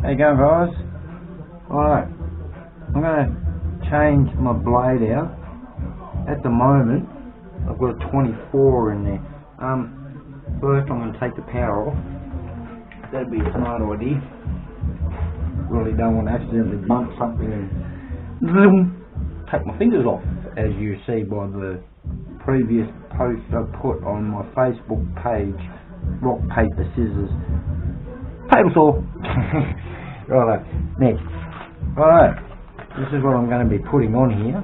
How you going, guys? Alright, I'm going to change my blade out. At the moment, I've got a 24 in there. First I'm going to take the power off. That'd be a smart idea. Really don't want to accidentally bump something and zoom, take my fingers off, as you see by the previous post I put on my Facebook page, rock, paper, scissors, table saw. Righto, next. Alright, this is what I'm going to be putting on here.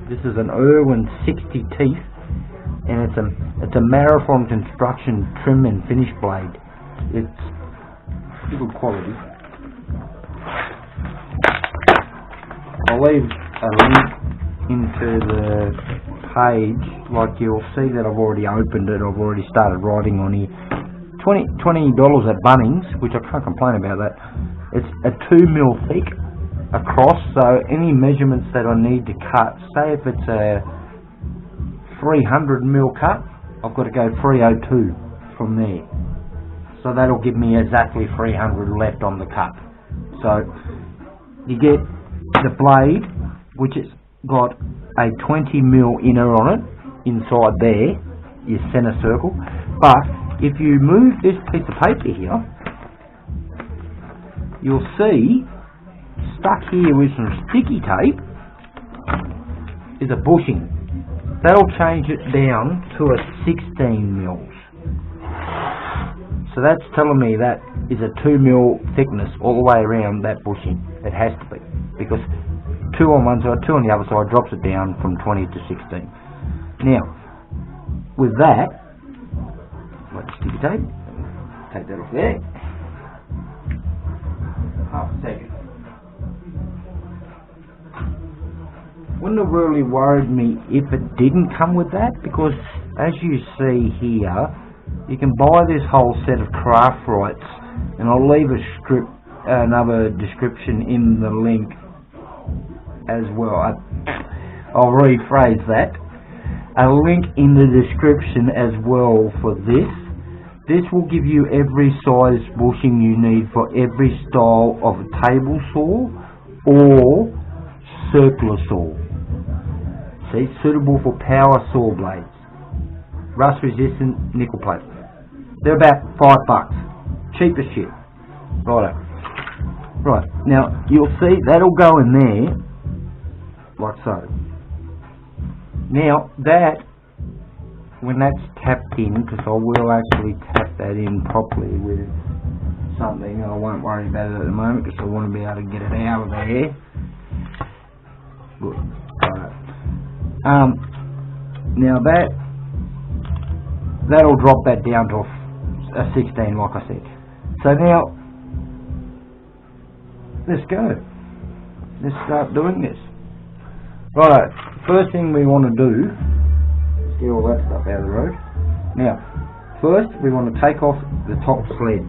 This is an Irwin 60 teeth, and it's a Marathon Construction trim and finish blade. It's good quality. I'll leave a link into the page. Like, you'll see that I've already opened it. I've already started writing on here. $20 at Bunnings, which I can't complain about that. It's a 2mm thick across, so any measurements that I need to cut, say if it's a 300mm cut, I've got to go 302 from there. So that'll give me exactly 300 left on the cut. So you get the blade, which has got a 20mm inner on it, inside there, your centre circle. But if you move this piece of paper here, you'll see stuck here with some sticky tape is a bushing. That'll change it down to a 16mm. So that's telling me that is a 2mm thickness all the way around that bushing. It has to be, because 2 on one side, 2 on the other side drops it down from 20 to 16. Now, with that, like sticky tape, take that off there. Half a second. Wouldn't have really worried me if it didn't come with that, because as you see here, you can buy this whole set of craft rights, and I'll leave another description in the link as well. I'll rephrase that. A link in the description as well for this. This will give you every size bushing you need for every style of table saw or circular saw. See, suitable for power saw blades. Rust resistant nickel plate. They're about $5. Cheap as shit. Righto. Right, now you'll see that'll go in there like so. Now that, when that's tapped in, because I will actually tap that in properly with something, I won't worry about it at the moment because I want to be able to get it out of there. Good. Right. Now that'll drop that down to a 16, like I said. So now let's go. Let's start doing this. Righto. First thing we want to do is get all that stuff out of the road. Now, first we want to take off the top sled.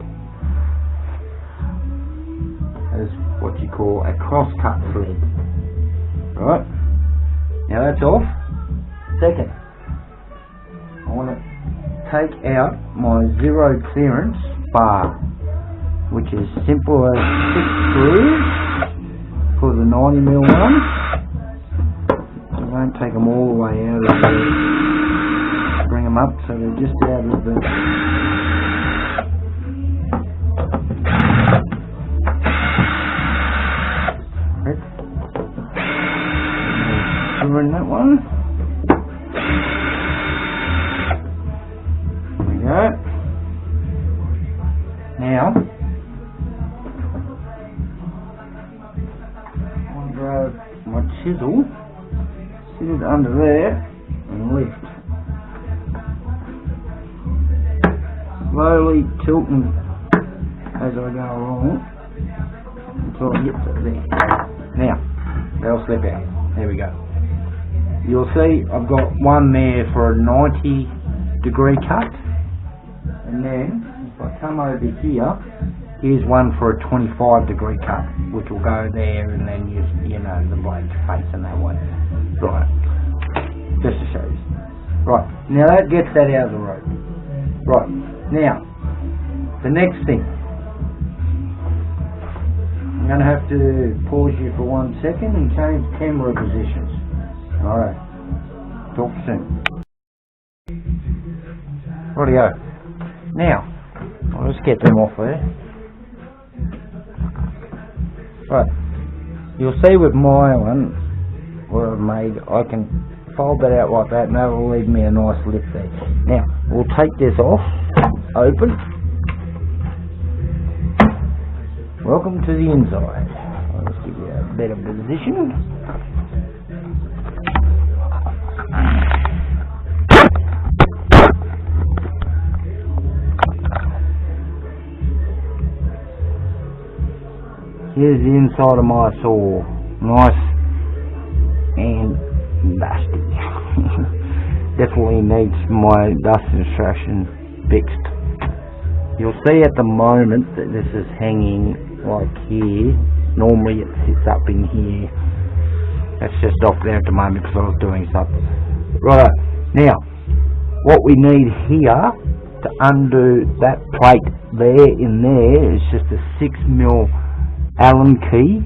That is what you call a cross-cut sled. Right. Now that's off. Second, I want to take out my zero clearance bar, which is simple as 6 screws for the 90mm one. I won't take them all the way out of there. Bring them up so they're just out of the... Screw in that one. There we go. Now, I want to grab my chisel, sit it under there, and lift. Slowly tilting as I go along until I get to there. Now, they'll slip out. There we go. You'll see I've got one there for a 90-degree cut, and then if I come over here, here's one for a 25-degree cut, which will go there, and then you know the blade's facing that way. Right, just to show you. Right, now that gets that out of the road. Right, now the next thing, going to have to pause you for 1 second and change camera positions. Alright, talk soon. Rightio. Now, I'll just get them off there. Right, you'll see with my one, what I've made, I can fold that out like that and that will leave me a nice lip there. Now, we'll take this off, open. Welcome to the inside. I'll just give you a better position. Here's the inside of my saw. Nice and dusty. Definitely needs my dust extraction fixed. You'll see at the moment that this is hanging like here. Normally it sits up in here. That's just off there at the moment because I was doing something. Right, now what we need here to undo that plate there in there is just a 6mm Allen key,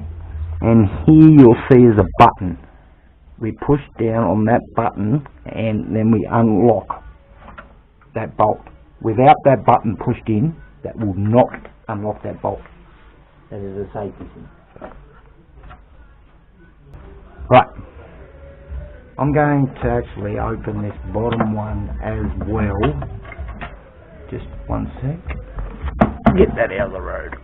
and here you'll see is a button. We push down on that button and then we unlock that bolt. Without that button pushed in, that will not unlock that bolt. That is a safety thing. Right, I'm going to actually open this bottom one as well. Just 1 sec. Get that out of the road.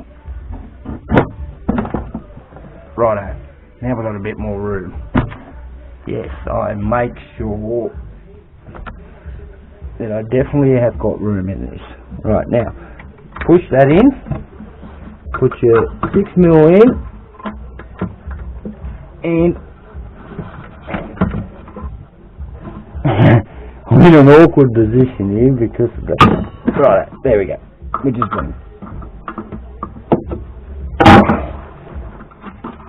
Righto, now we've got a bit more room. Yes, I make sure that I definitely have got room in this. Right, now, push that in, put your 6mm in, and I'm in an awkward position here because of that. Right, there we go, which is good.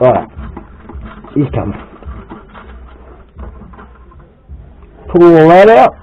Right, he's coming. Pull all that out.